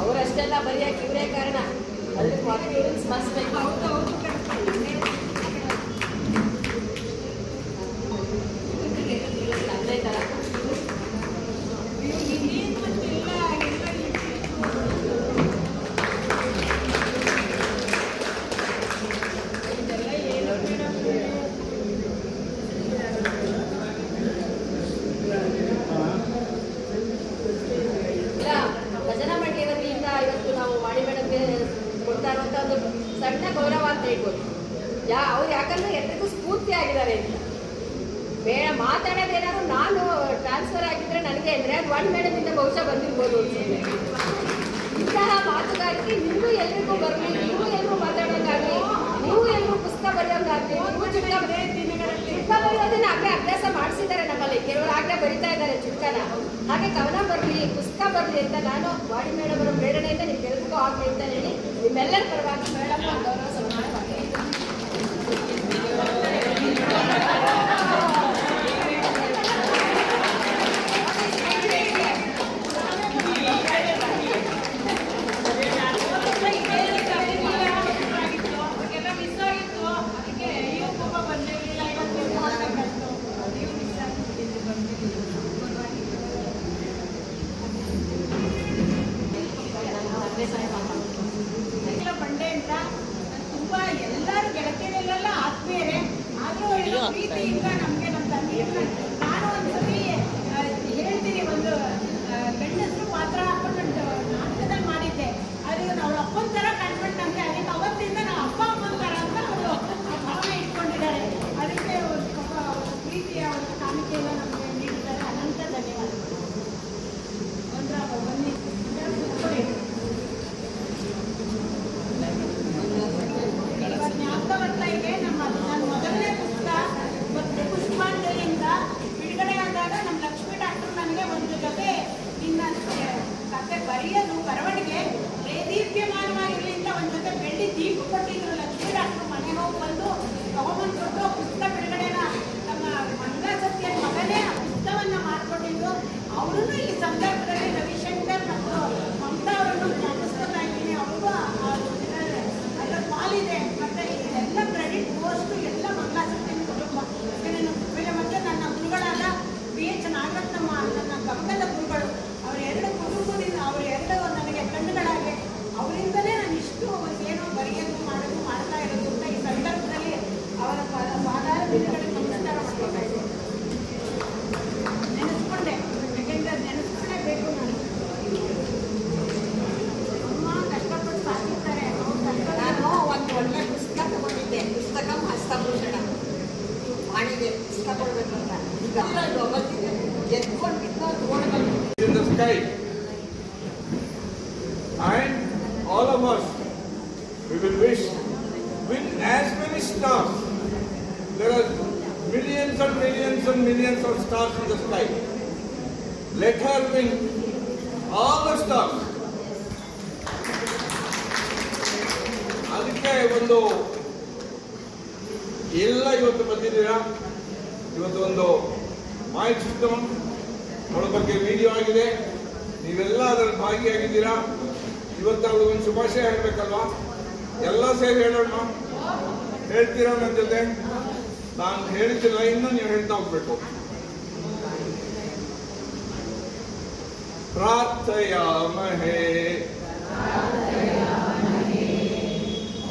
ಅವರಷ್ಟೆಲ್ಲ ಬರೆಯಕ್ಕೆ ಇವರೇ ಕಾರಣ. ಅಲ್ಲಿ ಕಾನ್ಫಿಡೆನ್ಸ್ ಮಸ್ಟ್ ಬೇಕು. ಸಣ್ಣ ಗೌರವ ಅಂತ ಹೇಳ್ಬೋದು. ಅವ್ರು ಯಾಕಂದ್ರೆ ಎಲ್ಲರಿಗೂ ಸ್ಫೂರ್ತಿ ಆಗಿದ್ದಾರೆ. ಬೇಡ ಮಾತಾಡೋದೇನಾದ್ರು ನಾನು ಟ್ರಾನ್ಸ್ಫರ್ ಆಗಿದ್ರೆ ನನಗೆ ಅಂದರೆ ಅದು ಒನ್ ಮೇಡಮ್ ಇಂದ ಬಹುಶಃ ಬಂದಿರ್ಬೋದು. ಇಂತಹ ಮಾತುಗಾರಿಕೆ ನಿಮಗೂ ಎಲ್ರಿಗೂ ಬರಲಿ, ನೀವು ಎಲ್ಲರೂ ಮಾತಾಡೋಂಗಾಗಲಿ, ನೀವು ಎಲ್ಲರೂ ಪುಸ್ತಕ ಬರೆಯೋಂಗಾಗಲಿ, ನೀವು ಚುಟ್ಕ ಬರೆಯೋದನ್ನ ಆಗಲೇ ಅಭ್ಯಾಸ ಮಾಡಿಸಿದ್ದಾರೆ ನಮ್ಮಲ್ಲಿ. ಕೆಲವರು ಆಗಲೇ ಬರಿತಾ ಇದ್ದಾರೆ ಚುಟ್ಕನ. ಹಾಗೆ ಕವನ ಬರಲಿ, ಪುಸ್ತಕ ಬರಲಿ ಅಂತ ನಾನು ವಾಣಿ ಮೇಡಮ್ ಅವರ ಪ್ರೇರಣೆಯಿಂದ ನೀವು ಎಲ್ರಿಗೂ ಆಗಲಿ ಅಂತ ಹೇಳಿ ನಿಮ್ಮೆಲ್ಲರ ಪರವಾಗಿ ಮೇಡಮ್ ಗೌರವ ಸನ್ಮಾನ ಮಾಡಿ. ಬಂಡೆ ಅಂತ ತುಂಬಾ ಎಲ್ಲರೂ ಗೆಳತಿಯರೆಲ್ಲ ಆತ್ಮೀಯರೇ, ಆದ್ರೂ ಪ್ರೀತಿಯಿಂದ ನಮ್ಗೆ ನಮ್ಮ ತಂದೆಯನ್ನ ನಾನು ಒಂದ್ಸತಿ ಹೇಳ್ತೀನಿ, ಒಂದು ಗಂಡಸರು ಪಾತ್ರ ಹಾಕೊಂಡು ನಾಟಕದಲ್ಲಿ ಮಾಡಿದ್ದೆ. ಅದು ಅವ್ರ ಅಪ್ಪನ ತರ ಕಂಡ್ಬಿಟ್ಟು ನಮ್ಗೆ ಅದಕ್ಕೆ ಅವತ್ತಿಂದ ನಾವು ಅಪ್ಪ ಅಮ್ಮನ ತರ ಅಂತ ಅವರು ಭಾವನೆ ಇಟ್ಕೊಂಡಿದ್ದಾರೆ. ಅದಕ್ಕೆ ಪ್ರೀತಿಯ ಒಂದು ಕಾಣಿಕೆಯನ್ನು ನಮಗೆ ನೀಡಿದ್ದಾರೆ. ಅನಂತ ಧನ್ಯವಾದಗಳು. ಬನ್ನಿ ಜ್ಞಾಪಕ ಬರ್ತಾ ಇದೆ. ನನ್ನ ಮೊದಲನೇ ಪುಸ್ತಕ sky. And all of us, we will wish, win as many stars. There are millions and millions and millions of stars in the sky. Let her win all the stars. ಅದಕ್ಕೆ ಒಂದು ಎಲ್ಲ ಇವತ್ತು ಬಂದಿದ್ದೀರಾ. ಇವತ್ತು ಒಂದು ಮಾಹಿತಿ ಸಿಸ್ಟಮ್ ಅವಳ ಬಗ್ಗೆ ವಿಡಿಯೋ ಆಗಿದೆ. ನೀವೆಲ್ಲ ಅದರಲ್ಲಿ ಭಾಗಿಯಾಗಿದ್ದೀರಾ. ಇವತ್ತು ಅವಳು ಒಂದು ಶುಭಾಶಯ ಹೇಳಬೇಕಲ್ವಾ? ಎಲ್ಲ ಸೇರಿ ಹೇಳೋಣ. ಹೇಳ್ತೀರಾ ನನ್ನ ಜೊತೆ? ನಾನು ಹೇಳ್ತಿಲ್ಲ, ಇನ್ನು ನೀವು ಹೇಳ್ತಾ ಹೋಗ್ಬೇಕು. ಪ್ರಾರ್ಥಯಾಮಹೇ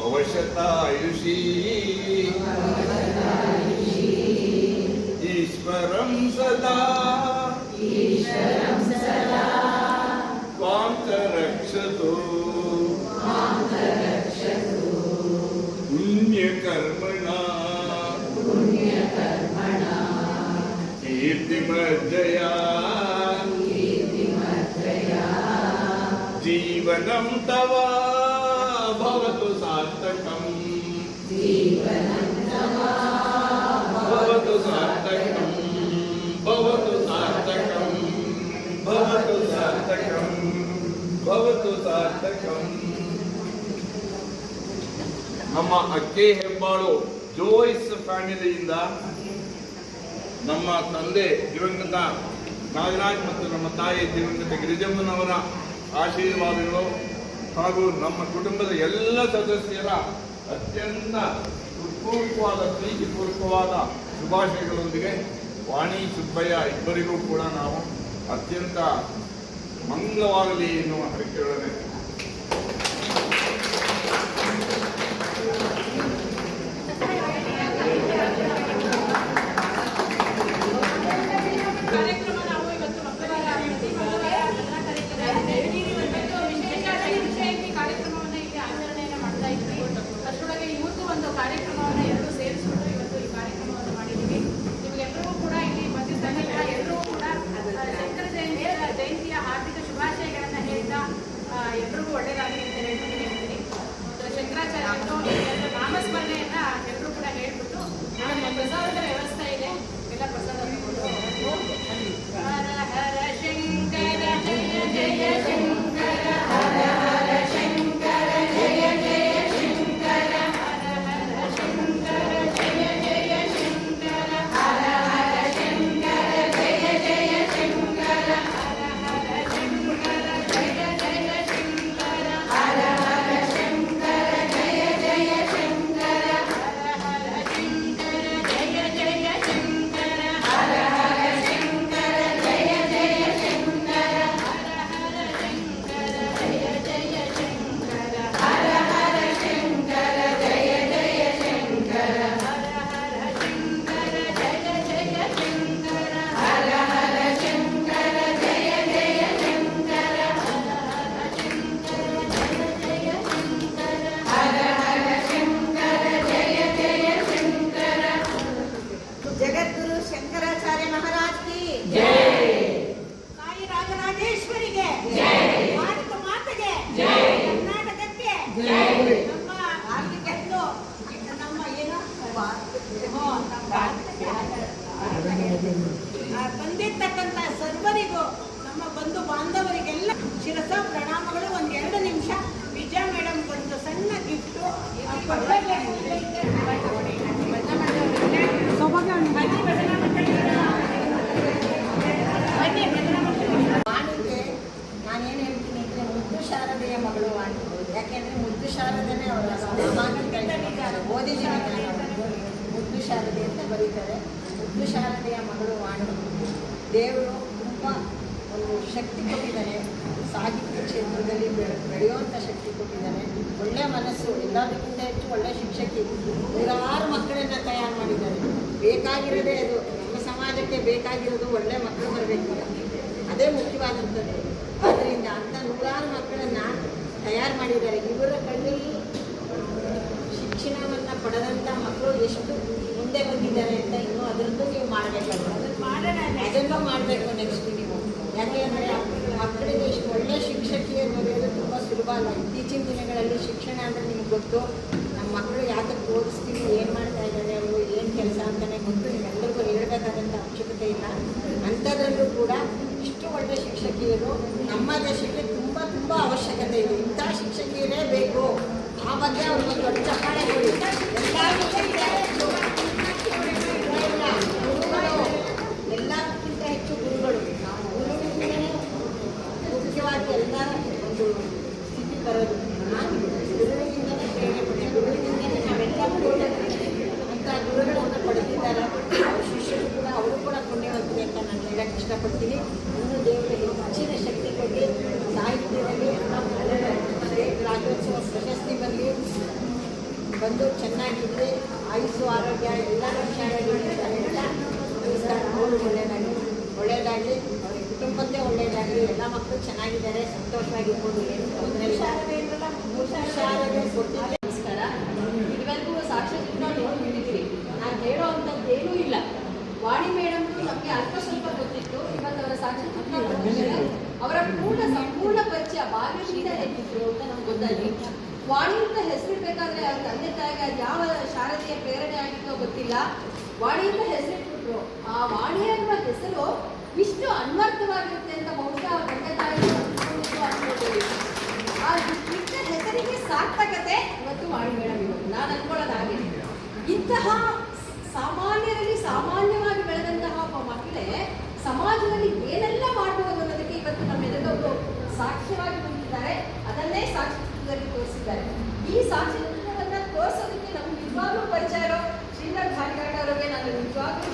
ಅವಶ್ಯತಾಯುಷಿ ಈಶ್ವರಂ ಸದಾ ತ್ವಾಂ ರಕ್ಷತು ಪುಣ್ಯಕರ್ಮಣ ಕೀರ್ತಿಮಜ್ಜಯಾ जीवनं तव भवतु सार्थकं भवतु सार्थकं भवतु सार्थकं भवतु सार्थकं भवतु सार्थकं. ನಮ್ಮ ಅಕ್ಕೆ ಹೆಬ್ಬಾಳು ಜೋಯ್ಸ್ ಫ್ಯಾಮಿಲಿಯಿಂದ ನಮ್ಮ ತಂದೆ ದಿವಂಗತ ನಾಗರಾಜ್ ಮತ್ತು ನಮ್ಮ ತಾಯಿ ದಿವಂಗತ ಗಿರಿಜಮ್ಮನವರ ಆಶೀರ್ವಾದಗಳು ಹಾಗೂ ನಮ್ಮ ಕುಟುಂಬದ ಎಲ್ಲ ಸದಸ್ಯರ ಅತ್ಯಂತ ಹೃತ್ಪೂರ್ವಕವಾದ ಪ್ರೀತಿಪೂರ್ವಕವಾದ ಶುಭಾಶಯಗಳೊಂದಿಗೆ ವಾಣಿ ಸುಬ್ಬಯ್ಯ ಇಬ್ಬರಿಗೂ ಕೂಡ ನಾವು ಅತ್ಯಂತ ಮಂಗಲವಾಗಲಿ ಎನ್ನುವ ಹರಕೆಯೊಡನೆ ಕಾರ್ಯಕ್ರಮ ನಾವು ಇವತ್ತು ಕಾರ್ಯಕ್ರಮವನ್ನು ಇಲ್ಲಿ ಆಚರಣೆಯನ್ನು ಮಾಡ್ತಾ ಇದ್ವಿ. ಅಷ್ಟರೊಳಗೆ ಇವತ್ತು ಒಂದು ಕಾರ್ಯಕ್ರಮವನ್ನು ಎಲ್ಲರೂ ಸೇರಿಸಿಕೊಂಡು ಇವತ್ತು ಈ ಕಾರ್ಯಕ್ರಮವನ್ನು ಮಾಡಿದ್ದೀವಿ. ನಿಮಗೆಲ್ಲರಿಗೂ ಕೂಡ ಇಲ್ಲಿ ಬಂದಿದ್ದಂತಹ ಎಲ್ಲರೂ ಕೂಡ ಶಂಕರ ಜಯಂತಿಯ ಹಾರ್ದಿಕ ಶುಭಾಶಯಗಳನ್ನು ಹೇಳ್ತಾ ಎಲ್ಲರಿಗೂ ಒಳ್ಳೆಯದಾಗಲಿ ಅಂತ ಹೇಳ್ತೀನಿ. ಶಂಕರಾಚಾರ್ಯರು ನಾಮಸ್ಮರಣೆಯನ್ನ ಎಲ್ಲರೂ ಕೂಡ ಹೇಳ್ಬಿಟ್ಟು ಪ್ರಸಾದದ ವ್ಯವಸ್ಥೆ ಇದೆ. ಎಲ್ಲ ಪ್ರಸಾದ ಹರ ಹರ ಶಂಕರ ಜಯ ಜಯ ಶಂಕರ ಹರ ಹರ ಶಂಕರ ಜಯ ಜಯ ಶಂಕರ ಹರ ಹರ ಶಂಕರ ಜಯ ಜಯ ಶಂಕರ ಹರ ಹರ ಶಂಕರ ಜಯ ಜಯ ಶಂಕರ ಹರ ಹರ ಶಂಕರ ಜಯ ಜಯ ಶಂಕರ ಹರ ಹರ ಶಂಕರ ಜಯ ಜಯ ಶಂಕರ ಹರ ಹರ ಶಂಕರ ಜಯ ಜಯ ಶಂಕರ ಹರ ಹರ ಶಂಕರ ಜಯ ಜಯ ಶಂಕರ ಹರ ಹರ ಶಂಕರ ಜಯ ಜಯ ಶಂಕರ ಹರ ಹರ ಶಂಕರ ಜಯ ಜಯ ಶಂಕರ ಹರ ಹರ ಶಂಕರ ಜಯ ಜಯ ಶಂಕರ ಹರ ಹರ ಶಂಕರ ಜಯ ಜಯ ಶಂಕರ ಹರ ಹರ ಶಂಕರ ಜಯ ಜಯ ಶಂಕರ ಹರ ಹರ ಶಂಕರ ಜಯ ಜಯ ಶಂಕರ. ಜಗದ್ಗುರು ಶಂಕರಾಚಾರ್ಯ ಮಹಾರಾಜ್ ಕಿ ತಾಯಿ ರಾಜರಾಜೇಶ್ವರಿಗೆ ಭಾರತ ಮಾತೆಗೆ ಕರ್ನಾಟಕಕ್ಕೆ ನಮ್ಮ ಆರ್ಥಿಕದ್ದು ನಮ್ಮ ಏನು ಬಂದಿರ್ತಕ್ಕಂಥ ಸರ್ವರಿಗೂ ನಮ್ಮ ಬಂಧು ಬಾಂಧವರಿಗೆಲ್ಲ ಶಿರಸ ಪ್ರಣಾಮಗಳು. ಒಂದು 2 ನಿಮಿಷ ವಿಜಯ ಮೇಡಮ್ ಒಂದು ಸಣ್ಣ ಗಿಫ್ಟು ವಾಣಿಗೆ ನಾನೇನು ಹೇಳ್ತೀನಿ ಅಂದರೆ ಮುದ್ದು ಶಾರದೆಯ ಮಗಳು ವಾಣಿ. ಯಾಕೆಂದರೆ ಮುದ್ದು ಶಾರದನೇ ಅವರ ಸಾಮಾನ್ಯ ಓದಿದ್ದೀನಿ ನಾನು. ಮುದ್ದು ಶಾರದೆ ಅಂತ ಬರೀತಾರೆ. ಮುದ್ದು ಶಾರದೆಯ ಮಗಳು ವಾಣಿ. ದೇವರು ತುಂಬ ಒಂದು ಶಕ್ತಿ ಕೊಟ್ಟಿದ್ದಾನೆ. ಸಾಹಿತ್ಯ ಕ್ಷೇತ್ರದಲ್ಲಿ ಬೆಳೆಯುವಂಥ ಶಕ್ತಿ ಕೊಟ್ಟಿದ್ದಾನೆ. ಒಳ್ಳೆಯ ಮನಸ್ಸು, ಎಲ್ಲದಕ್ಕಿಂತ ಹೆಚ್ಚು ಒಳ್ಳೆಯ ಶಿಕ್ಷಕಿ. 100 ಮಕ್ಕಳನ್ನು ತಯಾರು ಮಾಡಿದ್ದಾರೆ. ಬೇಕಾಗಿರೋದೇ ಅದು. ನಮ್ಮ ಸಮಾಜಕ್ಕೆ ಬೇಕಾಗಿರೋದು ಒಳ್ಳೆಯ ಮಕ್ಕಳು ಬರಬೇಕು. ಅದೇ ಮುಖ್ಯವಾದಂಥದ್ದು. ಆದ್ದರಿಂದ ಅಂಥ 100 ಮಕ್ಕಳನ್ನು ತಯಾರು ಮಾಡಿದ್ದಾರೆ. ಇವರ ಕಣ್ಣಲ್ಲಿ ಶಿಕ್ಷಣವನ್ನು ಪಡೆದಂಥ ಮಕ್ಕಳು ಎಷ್ಟು ಮುಂದೆ ಬಂದಿದ್ದಾರೆ ಅಂತ ಇನ್ನೂ ಅದರದ್ದು ನೀವು ಮಾಡಬೇಕಾಗುತ್ತೆ. ಅದನ್ನು ಮಾಡಬೇಕು ನೆಕ್ಸ್ಟ್ ನೀವು. ಯಾಕೆ ಅಂದರೆ ಅಲ್ಲ. ಇತ್ತೀಚಿನ ದಿನಗಳಲ್ಲಿ ಶಿಕ್ಷಣ ಅಂದರೆ ನಿಮ್ಗೆ ಗೊತ್ತು. ನಮ್ಮ ಮಕ್ಕಳು ಯಾತಕ್ಕೆ ಓದಿಸ್ತೀವಿ, ಏನು ಮಾಡ್ತಾ ಇದ್ದಾರೆ, ಅವರು ಏನು ಕೆಲಸ ಅಂತಲೇ ಗೊತ್ತು. ನಿಮ್ಮೆಲ್ಲರಿಗೂ ಹೇಳಬೇಕಾದಂಥ ಅವಶ್ಯಕತೆ ಇಲ್ಲ. ಅಂಥದ್ರಲ್ಲೂ ಕೂಡ ಇಷ್ಟು ಒಳ್ಳೆಯ ಶಿಕ್ಷಕಿಯರು ನಮ್ಮ ದೇಶಕ್ಕೆ ತುಂಬ ತುಂಬ ಅವಶ್ಯಕತೆ ಇದೆ. ಇಂಥ ಶಿಕ್ಷಕಿಯರೇ ಬೇಕು. ಆ ಬಗ್ಗೆ ಅವ್ರಿಗೊಂದು ದೊಡ್ಡ ಚಪ್ಪಾಳೆ ಕೊಡಿ. ಎಲ್ಲಕ್ಕಿಂತ ಹೆಚ್ಚು ಗುರುಗಳು. ಗುರುವಿಂದಲೇ ಮುಖ್ಯವಾಗಿ ಎಲ್ಲರ ಒಂದು ಸ್ಥಿತಿ ಬರೋದು. ಗುರುವಿನಿಂದಲೇ ಪ್ರೇರಣೆ ಪಡೆ. ಗುರುವಿನಿಂದಲೇ ನಾವೆಲ್ಲರೂ ಅಂತ ಗುರುಗಳನ್ನು ಪಡೆದಿದ್ದಾರೆ. ಅವ್ರ ಶಿಷ್ಯರು ಕೂಡ ಅವರು ಕೂಡ ಪುಣ್ಯವಂತರು ಅಂತ ನಾನು ಹೇಳಕ್ಕೆ ಇಷ್ಟಪಡ್ತೀನಿ. ಇನ್ನೂ ದೇವರಿಗೆ ಹೆಚ್ಚಿನ ಶಕ್ತಿ ಕೊಡಿ. ಸಾಹಿತ್ಯದಲ್ಲಿ ರಾಜ್ಯೋತ್ಸವ ಪ್ರಶಸ್ತಿ ಬಂದು ಚೆನ್ನಾಗಿದ್ದರೆ ಆಯುಸ್ಸು ಆರೋಗ್ಯ ಎಲ್ಲರೂ ಹುಷಾರಾಗಿರಲಿ ಅಂತ ನಮಸ್ಕಾರ. ಅವರು ಒಳ್ಳೆಯದಾಗಲಿ, ಅವ್ರ ಕುಟುಂಬದ್ದೇ ಒಳ್ಳೆಯದಾಗಲಿ, ಎಲ್ಲ ಮಕ್ಕಳು ಚೆನ್ನಾಗಿದ್ದಾರೆ, ಸಂತೋಷವಾಗಿರ್ಬೋದು. ಏನು ತೊಂದರೆ ಇಲ್ಲ. ಶಾಲೆಗೆ ಕೊಟ್ಟಿದ್ದೆ. ನಮಸ್ಕಾರ. ಇದುವರೆಗೂ ಸಾಕ್ಷ್ಯಚಿತ್ರ ನೋಡ್ಬಿಟ್ಟಿದ್ದೀರಿ. ನಾನು ಹೇಳೋ ಅಂಥದ್ದೇನೂ ಇಲ್ಲ. ವಾಣಿ ಮೇಡಮ್ದು ನಮಗೆ ಅಲ್ಪ ಸ್ವಲ್ಪ ಗೊತ್ತಿತ್ತು. ಇವತ್ತು ಅವರ ಸಾಕ್ಷ್ಯಚಿತ್ರ ನೋಡಿದರೆ ಅವರ ಸಂಪೂರ್ಣ ಪರಿಚಯ ಬಾಲ್ಯದಿಂದ ಹೇಗಿದ್ರು ಅಂತ ನಮ್ಗೆ ಗೊತ್ತಾಯ್ತು. ವಾಣಿ ಅಂತ ಹೆಸರಿಡ್ಬೇಕಾದ್ರೆ ಅವ್ರ ತಂದೆ ತಾಯಿಗೆ ಯಾವ ಶಾರದೆಯ ಪ್ರೇರಣೆ ಆಗಿತ್ತೋ ಗೊತ್ತಿಲ್ಲ. ವಾಣಿ ಅಂತ ಹೆಸರಿಟ್ಬಿಟ್ರು. ಆ ವಾಣಿ ಅನ್ನುವ ಹೆಸರು ಇಷ್ಟು ಅನ್ವರ್ಥವಾಗಿರುತ್ತೆ ಅಂತ ಬಹುಶಃ ಅವ್ರ ತಂದೆ ತಾಯಿ ಅನ್ಕೋತೀವಿ. ಆ ಇಷ್ಟ ಹೆಸರಿಗೆ ಸಾರ್ಥಕತೆ ಇವತ್ತು ವಾಣಿ ಮೇಡಮ್ ಇವತ್ತು ನಾನು ಅನ್ಕೊಳ್ಳೋದು ಹಾಗೆ. ಇಂತಹ ಸಾಮಾನ್ಯರಲ್ಲಿ ಸಾಮಾನ್ಯವಾಗಿ ಬೆಳೆದಂತಹ ಒಬ್ಬ ಮಹಿಳೆ ಸಮಾಜದಲ್ಲಿ ಏನೆಲ್ಲ ಮಾಡಬಹುದು ಅನ್ನೋದಕ್ಕೆ ಇವತ್ತು ನಮ್ಮೆಲ್ಲರೂ ಸಾಕ್ಷ್ಯವಾಗಿ ಬಂದಿದ್ದಾರೆ. ಅದನ್ನೇ ಸಾಕ್ಷ್ಯಚಿತ್ರದಲ್ಲಿ ತೋರಿಸಿದ್ದಾರೆ. ಈ ಸಾಕ್ಷ್ಯಚಿತ್ರವನ್ನು ತೋರಿಸೋದಕ್ಕೆ ನಮ್ಗೆ ನಿಜವಾಗ್ಲೂ ಪರಿಚಯ ಇರೋ ಶ್ರೀಧರ್ ಧಾರಿಗಾಡ್ ಅವರಿಗೆ ನಾನು ನಿಜವಾಗ್ಲೂ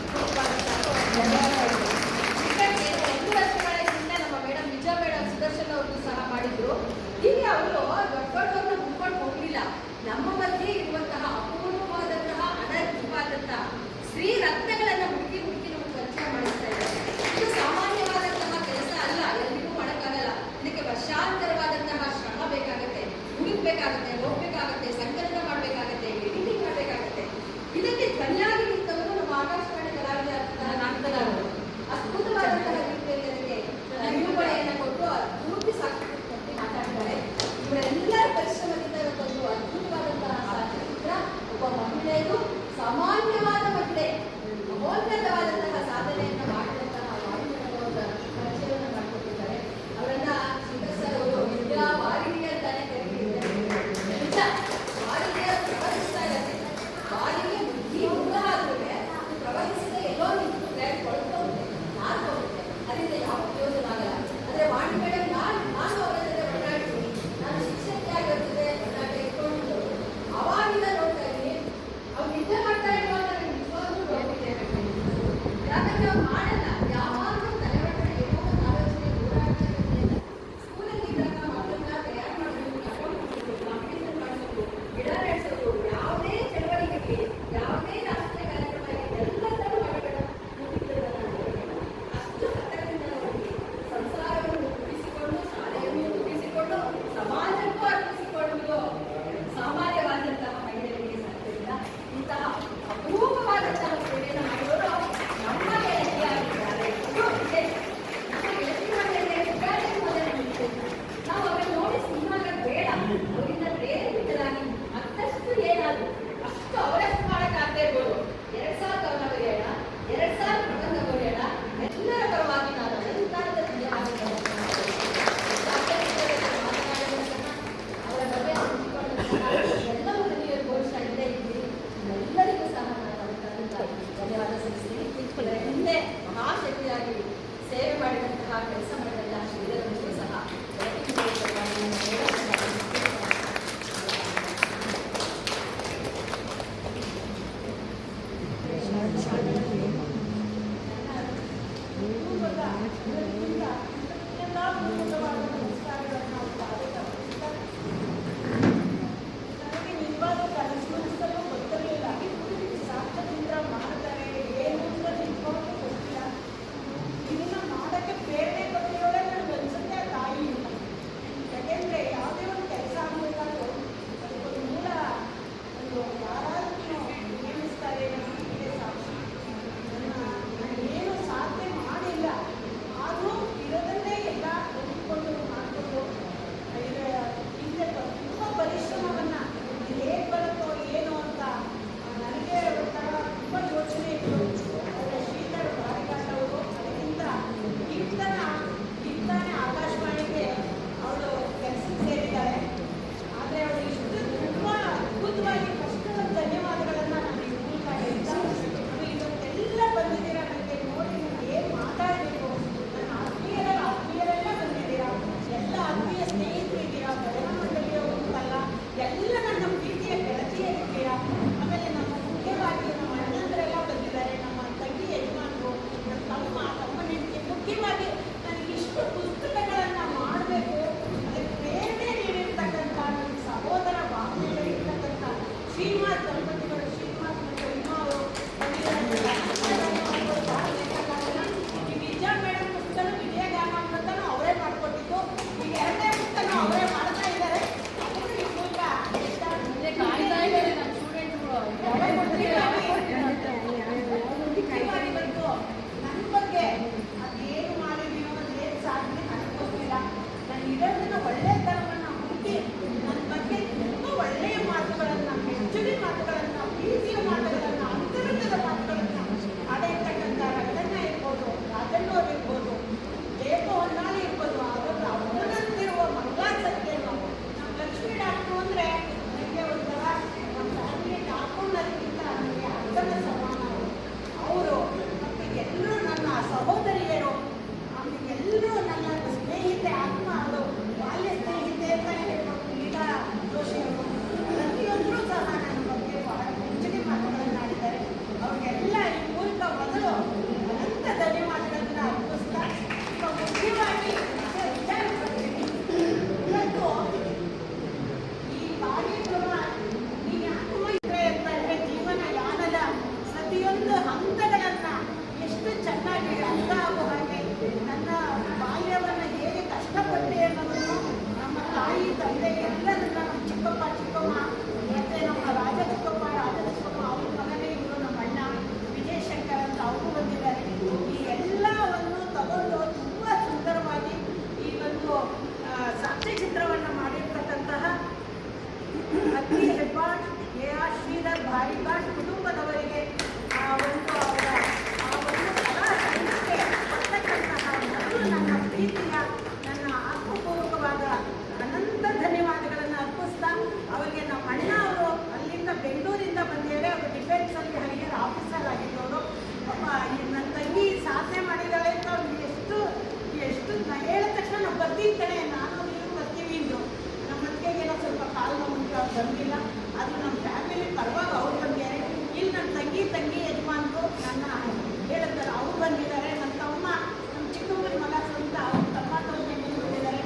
ಒಂದು ವರ್ಷಗಳ ಹಿಂದೆ ನಮ್ಮ ಮೇಡಮ್ ವಿಜಯ ಮೇಡಮ್ ಸುದರ್ಶನ್ ಅವ್ರಿಗೂ ಸಹ ಮಾಡಿದ್ರು. ಹೀಗೆ ಅವರು ದೊಡ್ಡವ್ರನ್ನ ಹುಡ್ಕೊಂಡು ಹೋಗಲಿಲ್ಲ. ನಮ್ಮ ಮಧ್ಯೆ ಇರುವಂತಹ ಅಪೂರ್ವವಾದಂತಹ ಅನರ್ಘವಾದಂತಹ ಸ್ತ್ರೀ ರತ್ನಗಳನ್ನು ಹುಡುಕಿ ನಮಗೆ ಪರಿಚಯ ಮಾಡಿಸ್ತಾ ಇದ್ದಾರೆ. ಇದು ಸಾಮಾನ್ಯವಾದಂತಹ ಕೆಲಸ ಅಲ್ಲ, ಎಲ್ಲಿಗೂ ಮಾಡೋಕ್ಕಾಗಲ್ಲ. ಇದಕ್ಕೆ ವರ್ಷಾಂತರವಾದಂತಹ ಶ್ರಮ ಬೇಕಾಗತ್ತೆ, ಹುಡುಕ್ಬೇಕಾಗತ್ತೆ, ಹೋಗ್ಬೇಕಾಗತ್ತೆ, ಸಂಕಲನ ಮಾಡಬೇಕಾಗತ್ತೆ, ಎಡಿಟಿಂಗ್ ಮಾಡಬೇಕಾಗತ್ತೆ. ಇದಕ್ಕೆ ಧ್ವನಿಯಾಗಿ ನಿಂತವರು ನಮ್ಮ ಆಕಾಶವಾಣಿ ಕಲಾವಿದ ನಾಟಕದವರು ಅದ್ಭುತವಾದಂತಹ ರೀತಿಯಲ್ಲಿ ಅದಕ್ಕೆ ನಿರೂಪಣೆಯನ್ನು ಕೊಟ್ಟು ಪೂರ್ತಿ ಸಾಕ್ಷಿ ಮಾತಾಡ್ತಾರೆ. ಇವರೆಲ್ಲರ ಪರಿಶ್ರಮದಿಂದ ಇವತ್ತೊಂದು ಅದ್ಭುತವಾದಂತಹ ಸಾಕ್ಷ್ಯಚಿತ್ರ. ಒಬ್ಬ ಮಹಿಳೆಯರು ಸಾಮಾನ್ಯವಾದ ಮಹಿಳೆ ಮಹೋನ್ನತವಾದಂತಹ ಸಾಧನೆಯನ್ನು ಮಾಡಿದಂತಹ ಪರಿಚಯವನ್ನು ಮಾಡಿಕೊಟ್ಟಿದ್ದಾರೆ. ಅವರನ್ನ ಶ್ರೀಧರ್ ಸರ್ ಅವರು ವಿದ್ಯಾ ವಾರಿಣಿ ಅಂತಾನೆ ಕರೀತಿದ್ದಾರೆ. ನಿಜ ವಾರಿಣಿಯ ಪ್ರವಹಿಸ್ತಾ ಇದ್ದಾರೆ. ವಾರಿಣಿಯ ಬುದ್ಧಿ ಮುಂದಾದ್ರೂ ಪ್ರವಹಿಸಿದ ಎಲ್ಲೋ ನಿಂತು ಗ್ರ್ಯಾಂಡ್ ಕೊಳ್ತೋಗುತ್ತೆ, ನಾಲ್ಕೋಗುತ್ತೆ. ಅದರಿಂದ ಯಾವ ಪ್ರಯೋಜನ ಆಗಲ್ಲ. ಆದರೆ ವಾಣಿ ಮೇಡಮ್ ನಾನು ಅವರ ಜೊತೆ ಒಡನಾಡ್ತೀನಿ. ನಾನು ಶಿಕ್ಷಕಿ ಆಗಿರ್ತದೆ ಒಡನಾಟ ಇಟ್ಕೊಂಡು ಅವಾಗಿಂದ ನೋಡ್ತಾ ಇದ್ದೀನಿ. ಅವ್ರು ನಿದ್ದೆ ಮಾಡ್ತಾ ಇರುವಾಗ ನನಗೆ ನಿಜವಾಗ್ಲೂ ನೋಡ್ತಿದ್ದೆ. ಯಾಕಂದ್ರೆ ಅವ್ರು ಮಾಡಲ್ಲ, ಯಾವಾಗಲೂ ತಲೆವರ್ತನೆ ಏನೋ ಒಂದು ಆಲೋಚನೆ ಓಡಾಡ್ತಾ. ಸ್ಕೂಲಲ್ಲಿ ಇದ್ದಾಗ ಮಕ್ಕಳನ್ನ ತಯಾರು ಮಾಡಬೇಕು, ಕರ್ಕೊಂಡು ಹೋಗ್ಬೇಕು, ಕಾಂಪಿಟೇಷನ್ ಮಾಡಿಸೋದು, ಗಿಡ ನಡೆಸೋದು, ಯಾವುದೇ ಚಳವಳಿಗೆ, ಯಾವುದೇ ರಾಷ್ಟ್ರೀಯ ಕಾರ್ಯಕ್ರಮ ಎಲ್ಲದರಲ್ಲೂ ಮಾಡಬೇಡ ಅಷ್ಟು ಹತ್ತಿರದಿಂದ ನೋಡಿ ಸಂಸಾರವನ್ನು ರೂಪಿಸಿಕೊಂಡು, ಶಾಲೆಯನ್ನು ರೂಪಿಸಿಕೊಂಡು, ಸಮಾಜಕ್ಕೂ ಅರ್ಪಿಸಿಕೊಂಡು ಸಾಮಾನ್ಯವಾದಂತಹ ಮಹಿಳೆಯರಿಗೆ ಸಾಧ್ಯವಿಲ್ಲ. ಇಂತಹ ಅಪೂರ್ವವಾದಂತಹ ಸೇವೆಯನ್ನು ಮಾಡಿದವರು ನಮ್ಮ ಗೆಳತಿಯಾಗಿದ್ದಾರೆ. ನಾವು ಅವರನ್ನು ನೋಡಿ ಸಿನಿಮಾಗಳು ಬೇಡ, ಅವರಿಂದ ಪ್ರೇರೇಪಿತರಾಗಿ ಮತ್ತಷ್ಟು ಏನಾದ್ರು ಅಷ್ಟು ಅವರಷ್ಟು ಮಾಡೋಕ್ಕಾಗದೇ ಇರ್ಬೋದು. 2000 ಕವನ ಬರೆಯೋಣ, 2000 ಪ್ರಬಂಧ ಬರೆಯೋಣ. ಎಲ್ಲರ ಪರವಾಗಿ ನಾನು ಅಲಂಕಾರದ ಧನ್ಯವಾದಗಳನ್ನು ಅವರ ಬಗ್ಗೆ ಹಂಚಿಕೊಂಡಂತಹ ಎಲ್ಲ ಮಹಿಳೆಯರು ಬಹುಶಃ ಇಲ್ಲೇ ಇದ್ದೀರಿ. ಎಲ್ಲರಿಗೂ ಸಹ ನಾನು ಧನ್ಯವಾದ ಸಲ್ಲಿಸ್ತೀನಿ. ಇದರ ಹಿಂದೆ ಮಹಾಶಕ್ತಿಯಾಗಿ ಸೇವೆ ಮಾಡಿದಂತಹ ಕೆಲಸ ಮಾಡಿದಂತಹ ಶ್ರೀಧರನಿಗೂ ಸಹ ನನಗೆ ನಿಜವಾದ ಕನಸಿನಲ್ಲೂ ಗೊತ್ತಿರಲಿಲ್ಲ. ಸಾಕ್ಷ್ಯಚಿತ್ರ ಮಾಡ್ತಾರೆ ಏನು ಅಂತ ನಿಜವಾಗ್ಲೂ ಗೊತ್ತಿಲ್ಲ. ಇದನ್ನ ಮಾಡೋಕ್ಕೆ ಪ್ರೇರಣೆ ಕೊಟ್ಟಿರೋಳೆ ನನಗೆ ಅನ್ಸುತ್ತೆ ಆ ತಾಯಿ ಅಂತ. ಯಾಕೆಂದರೆ ಯಾವುದೇ ಒಂದು ಕೆಲಸ ಆಗಬೇಕಾದ್ರೂ ಅದಕ್ಕೊಂದು ಮೂಲ ಒಂದು ಯಾರಾದ್ರೂ ನೇಮಿಸ್ತಾರೆ ನಮಗೆ ಸಾಕ್ಷಿ. ನಾನು ಏನು ಸಾಧನೆ ಮಾಡಿಲ್ಲ, ಆದರೂ ಇರೋದನ್ನೇ ಎಲ್ಲ ಹೊಂದ್ಕೊಂಡು ಬರ್ತೀನಿ ಕಣೆ, ನಾನು ನೀವು ಬರ್ತೀವಿ ಅಂದರು. ನಮ್ಮ ಅತ್ತಿಗೆಗೇನೋ ಸ್ವಲ್ಪ ಕಾಲು ನೋವು ಅವ್ರು ಬಂದಿಲ್ಲ. ಅದು ನಮ್ಮ ಫ್ಯಾಮಿಲಿ ಪರವಾಗಿ ಅವ್ರು ಬಂದಿದ್ದಾರೆ. ಇಲ್ಲಿ ನನ್ನ ತಂಗಿ ಯಜಮಾನ್ರು ನನ್ನ ಹೇಳಿದ್ದಾರೆ, ಅವ್ರು ಬಂದಿದ್ದಾರೆ. ನನ್ನ ತಮ್ಮ, ನಮ್ಮ ಚಿಕ್ಕಮ್ಮನ ಮಗ ಸ್ವಂತ ಅವ್ರ ತಮ್ಮ ಬಂದಿದ್ದಾರೆ.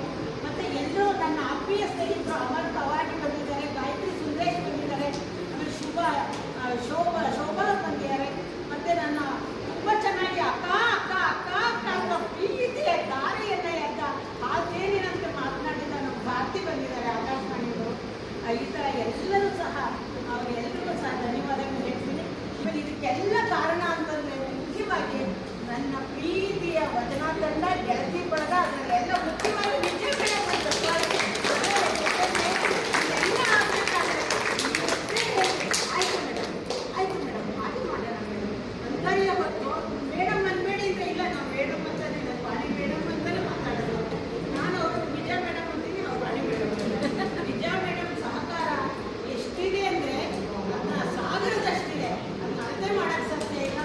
ಮತ್ತು ಎಲ್ಲರೂ ನನ್ನ ಆತ್ಮೀಯ ಸ್ನೇಹಿತರು ಅಮರ್ ಪವಾಡಿ ಬಂದಿದ್ದಾರೆ, ಗಾಯತ್ರಿ ಸುಂದರೇಶ್ ಬಂದಿದ್ದಾರೆ, ಆಮೇಲೆ ಶೋಭಾ ಬಂದಿದ್ದಾರೆ. ಮತ್ತು ನನ್ನ ತುಂಬ ಚೆನ್ನಾಗಿ ಅಕ್ಕ ಅಂತ ಪ್ರೀತಿಯ ದಾರಿಯನ್ನ ಎದ್ದ ಹಾಗೇನಿನಂತೆ ಮಾತನಾಡಿದ ನಮ್ಮ ಭಾರತಿ ಬಂದಿದ್ದಾರೆ, ಆಕಾಶವಾಣಿಯವರು. ಈ ಥರ ಎಲ್ಲರೂ ಸಹ ಅವರೆಲ್ಲರಿಗೂ ಸಹ ಧನ್ಯವಾದಗಳು ಹೇಳ್ತೀನಿ. ಆಮೇಲೆ ಇದಕ್ಕೆಲ್ಲ ಕಾರಣ ಅಂತಂದರೆ ಮುಖ್ಯವಾಗಿ ನನ್ನ ಪ್ರೀತಿಯ ವಚನ ತಂಡ, ಗೆಳತಿ ಬಳಗ, ಅದರಲ್ಲೆಲ್ಲ ಮುಖ್ಯವಾಗಿ ನಿಜ ಕಡೆ ಎಲ್ಲ ಆಗಬೇಕಾದ್ರೆ ಆಯ್ತು ಮೇಡಮ್ ಹಾಗೆ ಮಾಡೋಣ ಮೇಡಮ್ ಅಂತಾನೆ ಹೊತ್ತು ಮೇಡಮ್ ಅನ್ಬೇಡಿ ಅಂತ ಇಲ್ಲ. ನಾವು ಮೇಡಮ್ ಅಂತಾನೆ ವಾಣಿ ಮೇಡಮ್ ಅಂತಾನೆ ಮಾತಾಡೋದು. ನಾನು ಅವರು ನಿಜ ಮೇಡಮ್ ಅಂತೀನಿ, ಅವ್ರು ವಾಣಿ ಮೇಡಮ್ ಅಂತಾರೆ. ನಿಜ ಮೇಡಮ್ ಸಹಕಾರ ಎಷ್ಟಿದೆ ಅಂದರೆ ನನ್ನ ಸಾಗರದಷ್ಟಿದೆ. ಅದನ್ನ ಅಳತೆ ಮಾಡೋಕ್ಕೆ ಸಾಧ್ಯ ಇಲ್ಲ.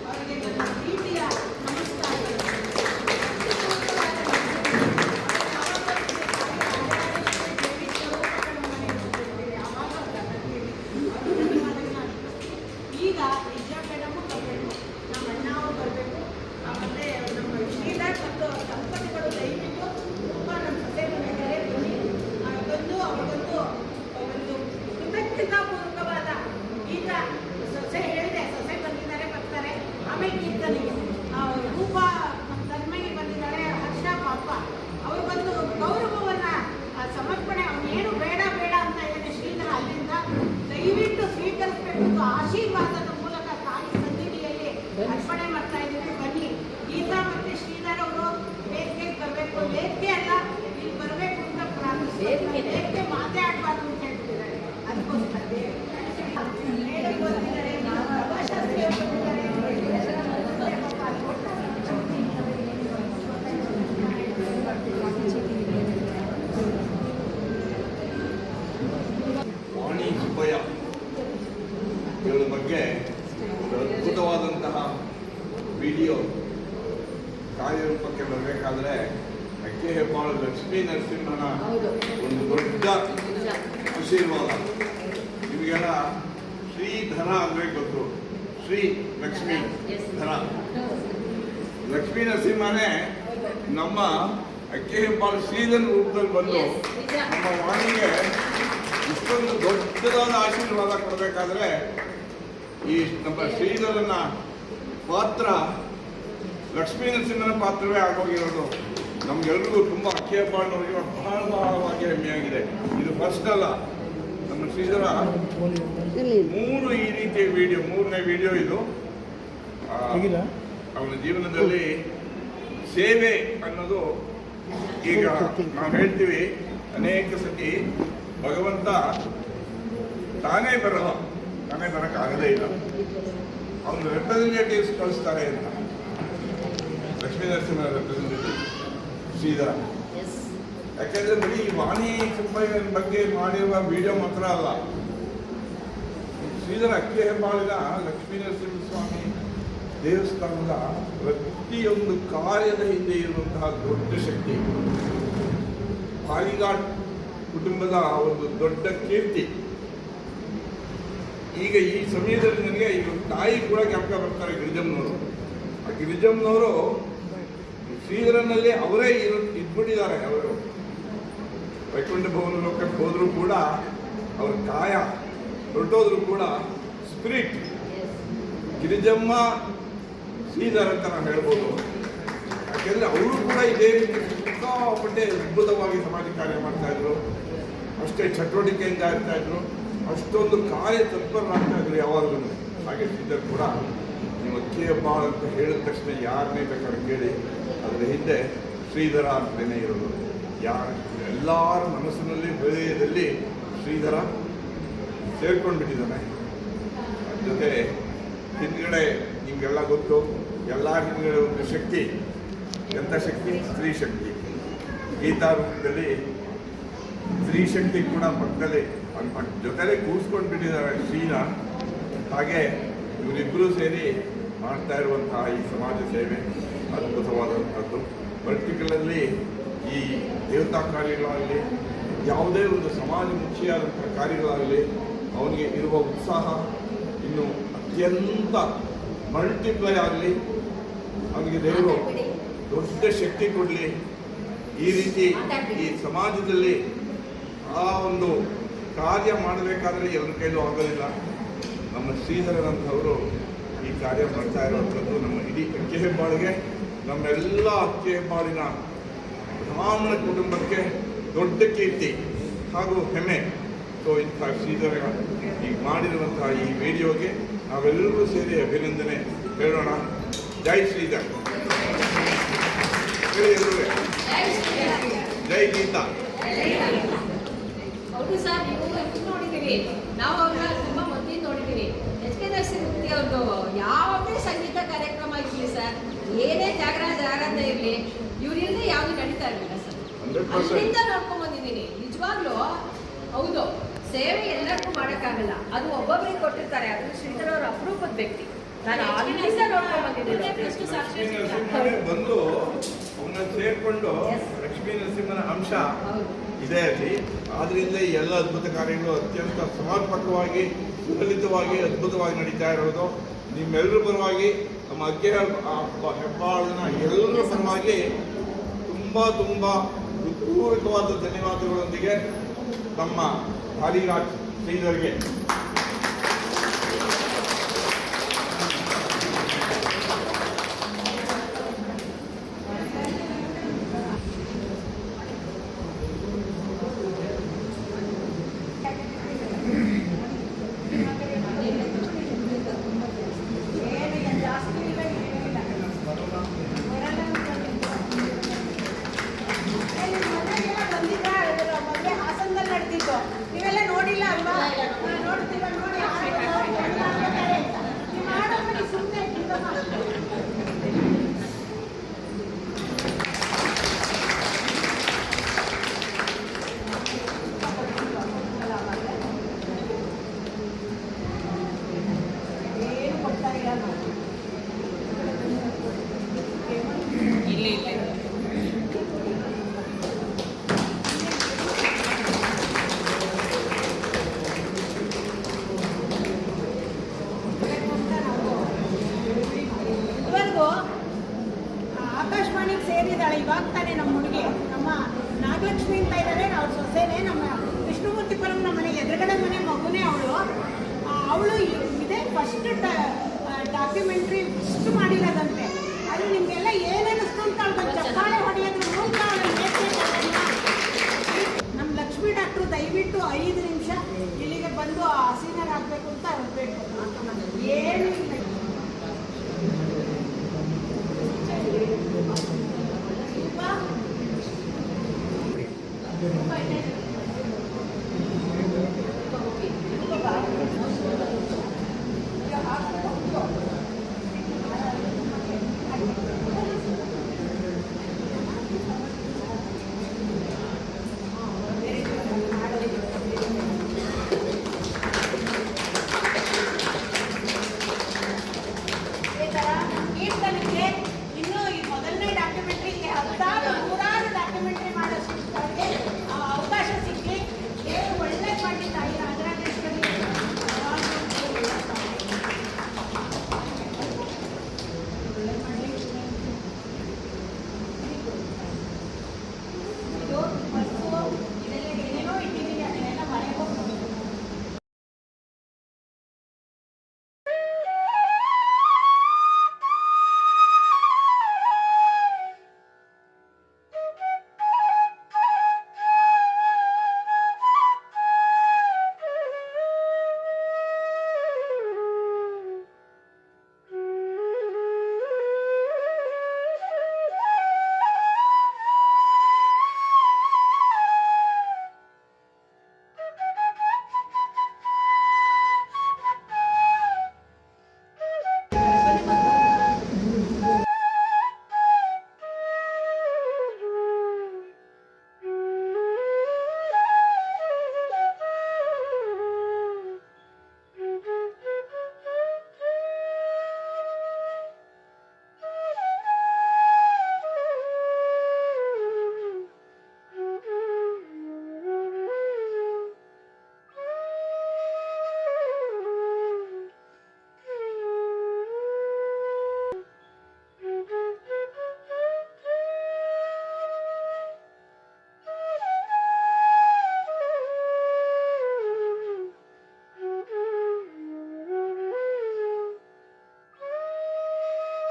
ಅವರಿಗೆ ನನ್ನ ಪ್ರೀತಿಯ ನಮಸ್ಕಾರಗಳು. ಈಗ ನಿಜ ಮೇಡಮು ಬರಬೇಕು, ನಮ್ಮ ಅಣ್ಣ ಅವರು ಬರಬೇಕು, ಮತ್ತು ನಮ್ಮ ಶ್ರೀಧರ್ ಮತ್ತು ದಂಪತಿಗಳು ದಯವಿಟ್ಟು ತುಂಬ ನಮ್ಮ ಸೊಸೆ ಬಂದಿದ್ದಾರೆ. ಬಂದು ಅವ್ರಿಗೊಂದು ಒಂದು ಕೃತಜ್ಞತಾಪೂರ್ವಕವಾದ ಗೀತ ಸೊಸೆ ಹೇಳಿದೆ, ಸೊಸೆ ಬಂದಿದ್ದಾರೆ ಬರ್ತಾರೆ. ಆಮೇಲೆ ಕೀರ್ತನೆಗೆ ರೂಪ ತನ್ಮಯಿ ಬಂದಿದ್ದಾರೆ, ಹರ್ಷ ಪಾಪ ಅವರು ಬಂದು ಗೌರವವನ್ನು ಸಮರ್ಪಣೆ. ಅವನೇನು ಬೇಡ ಅಂತ ಏನೇ ಶ್ರೀಧರ ಅಲ್ಲಿಂದ ದಯವಿಟ್ಟು ಸ್ವೀಕರಿಸಬೇಕು. ಆಶೀರ್ವಾದದ ಮೂಲಕ ತಾಯಿ ಸನ್ನಿಧಿಯಲ್ಲಿ ಅರ್ಪಣೆ ಮಾಡ್ತಾ ಇದ್ದೀವಿ. ಬನ್ನಿ, ಗೀತಾ ಮತ್ತು ಶ್ರೀಧರ್ ಅವರು ವೇದಿಕೆಗೆ ಬರಬೇಕು. ವೇದಿಕೆ ಅಲ್ಲ, ಇಲ್ಲಿ ಬರಬೇಕು ಅಂತ ಪ್ರಾರ್ಥಿಸ್ತಾರೆ. ವೇದಿಕೆ ಮಾತಾಡಬಾರ್ದು ಅಂತ ಹೇಳ್ತಿದ್ದಾರೆ. ಅದಕ್ಕೋಸ್ಕರ ಮೇಡಮ್ ಬಂದಿದ್ದಾರೆ, ಪ್ರಭಾಶಾಸ್ತ್ರಿ ಅವರು ಬಂದಿದ್ದಾರೆ. ವಾಣಿ ಸುಬ್ಬಯ್ಯ ಇವರ ಬಗ್ಗೆ ಒಂದು ಅದ್ಭುತವಾದಂತಹ ವಿಡಿಯೋ ಕಾರ್ಯರೂಪಕ್ಕೆ ಬರಬೇಕಾದ್ರೆ ಅಕ್ಕೆ ಹೆಬ್ಬಾಳು ಲಕ್ಷ್ಮೀ ನರಸಿಂಹನ ಹೌದು. ಒಂದು ದೊಡ್ಡ ಆಶೀರ್ವಾದ. ನಿಮಗೆಲ್ಲ ಶ್ರೀಧರ ಅಂದ್ರೆ ಗೊತ್ತು, ಶ್ರೀ ಲಕ್ಷ್ಮೀ ಧರ. ಲಕ್ಷ್ಮೀ ನರಸಿಂಹನೇ ನಮ್ಮ ಅಕ್ಕೆ ಹೆಬ್ಬಾಳು ಶ್ರೀಧರ ರೂಪದಲ್ಲಿ ಬಂದು ನಮ್ಮ ವಾಣಿಗೆ ಇಷ್ಟೊಂದು ದೊಡ್ಡದಾದ ಆಶೀರ್ವಾದ ಕೊಡಬೇಕಾದ್ರೆ ಈ ನಮ್ಮ ಶ್ರೀಧರನ ಪಾತ್ರ ಲಕ್ಷ್ಮೀ ನರಸಿಂಹನ ಪಾತ್ರವೇ ಆಗೋಗಿರೋದು ನಮ್ಗೆಲ್ರಿಗೂ ತುಂಬ ಅಕ್ಕೆ ಹೆಬ್ಬಾಳನವರಿಗೆ ಬಹಳವಾಗಿ ಹೆಮ್ಮೆಯಾಗಿದೆ. ಇದು ಫಸ್ಟ್ ಅಲ್ಲ, ನಮ್ಮ ಶ್ರೀಧರ ಮೂರು ಈ ರೀತಿಯ ವಿಡಿಯೋ, ಮೂರನೇ ವಿಡಿಯೋ ಇದು. ಅವನ ಜೀವನದಲ್ಲಿ ಸೇವೆ ಅನ್ನೋದು, ಈಗ ನಾವು ಹೇಳ್ತೀವಿ ಅನೇಕ ಸತಿ ಭಗವಂತ ತಾನೇ ಬರೋಕ್ಕಾಗದೇ ಇಲ್ಲ, ಅವನು ರೆಪ್ರೆಸೆಂಟೇಟಿವ್ಸ್ ಕಳಿಸ್ತಾರೆ ಅಂತ. ಲಕ್ಷ್ಮೀ ನರಸಿಂಹನ ರೆಪ್ರೆಸೆಂಟೇಟಿವ್ ಶ್ರೀಧರ. ಯಾಕೆಂದ್ರೆ ಬರೀ ವಾಣಿ ಸುಬ್ಬಯ್ಯನ ಬಗ್ಗೆ ಮಾಡಿರುವ ವಿಡಿಯೋ ಮಾತ್ರ ಅಲ್ಲ, ಶ್ರೀಧರ ಅಕ್ಕೆ ಹೆಬ್ಬಾಳಿನ ಲಕ್ಷ್ಮೀ ನರಸಿಂಹ ಸ್ವಾಮಿ ದೇವಸ್ಥಾನದ ಪ್ರತಿಯೊಂದು ಕಾರ್ಯದ ಹಿಂದೆ ಇರುವಂತಹ ದೊಡ್ಡ ಶಕ್ತಿ, ಪಾಲಿಘಾಟ್ ಕುಟುಂಬದ ಒಂದು ದೊಡ್ಡ ಕೀರ್ತಿ. ಈಗ ಈ ಸಮಯದಲ್ಲಿ ನನಗೆ ಈಗ ತಾಯಿ ಕೂಡ ಜ್ಞಾಪಕ ಬರ್ತಾರೆ, ಗಿರಿಜಮ್ಮನವರು. ಆ ಗಿರಿಜಮ್ಮನವರು ಶ್ರೀಧರನಲ್ಲಿ ಅವರೇ ಇದ್ಬಿಟ್ಟಿದ್ದಾರೆ. ಅವರು ವೈಕುಂಠ ಭವನ ಲೋಕಕ್ಕೆ ಹೋದರೂ ಕೂಡ ಅವ್ರ ಕಾಯ ಹೊರಟೋದ್ರು ಕೂಡ ಸ್ಪಿರಿಟ್ ಗಿರಿಜಮ್ಮ ಶ್ರೀಧರ ಅಂತ ನಾವು ಹೇಳ್ಬೋದು. ಯಾಕೆಂದರೆ ಅವರು ಕೂಡ ಇದೇ ರೀತಿ ಸಿಕ್ಕಾಪಟ್ಟೆ ಅದ್ಭುತವಾಗಿ ಸಮಾಜ ಕಾರ್ಯ ಮಾಡ್ತಾ ಇದ್ರು, ಅಷ್ಟೇ ಚಟುವಟಿಕೆಯಿಂದ ಇರ್ತಾ ಇದ್ರು, ಅಷ್ಟೊಂದು ಕಾರ್ಯ ತತ್ಪರರಾಗ್ತಾ ಇದ್ರು ಯಾವಾಗಲೂ. ಹಾಗೆ ಶ್ರೀಧರ್ ಕೂಡ ನೀವು ಅಕ್ಕೆ ಹೆಬ್ಬಾಳ ಅಂತ ಹೇಳಿದ ತಕ್ಷಣ ಯಾರನ್ನೇ ಬೇಕಾದ್ರೆ ಕೇಳಿ ಅದರ ಹಿಂದೆ ಶ್ರೀಧರ ಅಂತಲೇ ಇರೋದು. ಎಲ್ಲರ ಮನಸ್ಸಿನಲ್ಲಿ ಹೃದಯದಲ್ಲಿ ಶ್ರೀಧರ ಸೇರ್ಕೊಂಡ್ಬಿಟ್ಟಿದ್ದಾನೆ. ಜೊತೆ ಹಿಂದ್ಗಡೆ ನಿಮಗೆಲ್ಲ ಗೊತ್ತು, ಎಲ್ಲ ಹಿಂದ್ಗಡೆ ಒಂದು ಶಕ್ತಿ. ಎಂಥ ಶಕ್ತಿ? ಸ್ತ್ರೀ ಶಕ್ತಿ. ಗೀತಾ ರೂಪದಲ್ಲಿ ಸ್ತ್ರೀ ಶಕ್ತಿ ಕೂಡ ಪಕ್ಕದಲ್ಲಿ ಜೊತೆಲೇ ಕೂರಿಸ್ಕೊಂಡು ಬಿಟ್ಟಿದ್ದಾರೆ ಶ್ರೀನ. ಹಾಗೆ ಇವರಿಬ್ಬರೂ ಸೇರಿ ಮಾಡ್ತಾ ಇರುವಂತಹ ಈ ಸಮಾಜ ಸೇವೆ ಅದ್ಭುತವಾದಂಥದ್ದು. ಪರ್ಟಿಕ್ಯುಲರ್ಲಿ ಈ ದೇವತಾ ಕಾರ್ಯಗಳಾಗಲಿ ಯಾವುದೇ ಒಂದು ಸಮಾಜಮುಖಿಯಾದಂಥ ಕಾರ್ಯಗಳಾಗಲಿ ಅವನಿಗೆ ಇರುವ ಉತ್ಸಾಹ ಇನ್ನು ಅತ್ಯಂತ ಮಲ್ಟಿಪ್ಲೈ ಆಗಲಿ, ಅವನಿಗೆ ದೇವರು ದೊಡ್ಡ ಶಕ್ತಿ ಕೊಡಲಿ. ಈ ರೀತಿ ಈ ಸಮಾಜದಲ್ಲಿ ಆ ಒಂದು ಕಾರ್ಯ ಮಾಡಬೇಕಾದ್ರೆ ಎಲ್ಲರ ಕೈಲೂ ಆಗೋದಿಲ್ಲ. ನಮ್ಮ ಶ್ರೀಧರನಂತವರು ಈ ಕಾರ್ಯ ಮಾಡ್ತಾ ಇರುವಂಥದ್ದು ನಮ್ಮ ಇಡೀ ಅಕ್ಕೆ ಹೆಬ್ಬಾಳಿಗೆ, ನಮ್ಮೆಲ್ಲ ಅಕ್ಕೆ ಹೆಬ್ಬಾಳಿನ ಬ್ರಾಹ್ಮಣ ಕುಟುಂಬಕ್ಕೆ ದೊಡ್ಡ ಕೀರ್ತಿ ಹಾಗೂ ಹೆಮ್ಮೆ. ಸೊ ಇಂಥ ಶ್ರೀಧರ ಈಗ ಮಾಡಿರುವಂತಹ ಈ ವಿಡಿಯೋಗೆ ನಾವೆಲ್ಲರೂ ಸೇರಿ ಅಭಿನಂದನೆ ಹೇಳೋಣ. ಜೈ ಶ್ರೀಧರ್, ಜೈ ಗೀತಾ. ಹೌದು ಸರ್, ನೀವು ನೋಡಿದ್ದೀವಿ, ನಾವು ಅವ್ರನ್ನ ತುಂಬ ಮೊದಲು ನೋಡಿದ್ದೀವಿ. HK ನರಸಿಂಹಮೂರ್ತಿ ಅವ್ರದ್ದು ಯಾವುದೇ ಸಂಗೀತ ಕಾರ್ಯಕ್ರಮ ಇರಲಿ ಸರ್, ಏನೇ ತ್ಯಾಗರಾಜ ಆರಾಧನೆ ಇರಲಿ, ಇವರಿಂದ ಯಾವುದು ನಡೀತಾ ಇರಲಿಲ್ಲ ಸರ್. ಅಲ್ಲಿಂದ ನೋಡ್ಕೊಂಡ್ ಬಂದಿದ್ದೀನಿ. ನಿಜವಾಗ್ಲೂ ಹೌದು, ಸೇವೆ ಎಲ್ಲರಿಗೂ ಮಾಡೋಕ್ಕಾಗಲ್ಲ, ಅದು ಒಬ್ಬೊಬ್ಬರಿಗೆ ಕೊಟ್ಟಿರ್ತಾರೆ. ಅದು ಶ್ರೀಧರ್ ಅವ್ರ ಅಪರೂಪದ ವ್ಯಕ್ತಿ. ನಾನು ಅಲ್ಲಿಂದ ನೋಡ್ಕೊಂಡ್ ಬಂದಿದ್ದೀನಿ. ಬಂದು ಅವನ್ನ ಸೇರ್ಕೊಂಡು ಲಕ್ಷ್ಮೀ ನರಸಿಂಹನ ಅಂಶ ಇದೆ ಅಲ್ಲಿ. ಆದ್ರಿಂದ ಈ ಎಲ್ಲ ಅದ್ಭುತ ಕಾರ್ಯಗಳು ಅತ್ಯಂತ ಸಮರ್ಪಕವಾಗಿ, ಸುಲಲಿತವಾಗಿ, ಅದ್ಭುತವಾಗಿ ನಡೀತಾ ಇರೋದು. ನಿಮ್ಮೆಲ್ಲರ ಪರವಾಗಿ, ನಮ್ಮ ಅಗ್ಗೆ ಹೆಬ್ಬಾಳನ ಎಲ್ಲರ ಪರವಾಗಿ ತುಂಬ ಹೃತ್ಪೂರ್ವಕವಾದ ಧನ್ಯವಾದಗಳೊಂದಿಗೆ ನಮ್ಮ ಹರಿರಾಜ್ ಶ್ರೀಧರ್ಗೆ ನೀವೆಲ್ಲ ನೋಡಿಲ್ಲ ಅಲ್ವಾ? ನೋಡ್ತೀವ ನೋಡಿ ಸುಮ್ಮನೆ ಏನು ಕೊಡ್ತಾ ಇಲ್ಲ ನಾವು. ಆಕಾಶವಾಣಿಗೆ ಸೇರಿದಾಳೆ ಇವಾಗ ತಾನೇ ನಮ್ಮ ಹುಡುಗಿ, ನಮ್ಮ ನಾಗಲಕ್ಷ್ಮಿ ಅಂತ ಇದ್ದಾರೆ, ಅವ್ರ ಸೊಸೆನೇ. ನಮ್ಮ ವಿಷ್ಣುಮೂರ್ತಿಪುರಂ ನಮ್ಮ ಮನೆ ಎದುರುಗಡೆ ಮನೆ ಮಗುನೇ ಅವಳು ಇದೇ ಫಸ್ಟ್ ಡಾಕ್ಯುಮೆಂಟ್ರಿ ಫಸ್ಟ್ ಮಾಡಿರೋದಂತೆ. ಅದು ನಿಮಗೆಲ್ಲ ಏನೇನಿಸ್ತು ಅಂತ ಅವ್ರಿಗೆ ಚಪ್ಪಾಳೆ ಹೊಡೆಯೋದು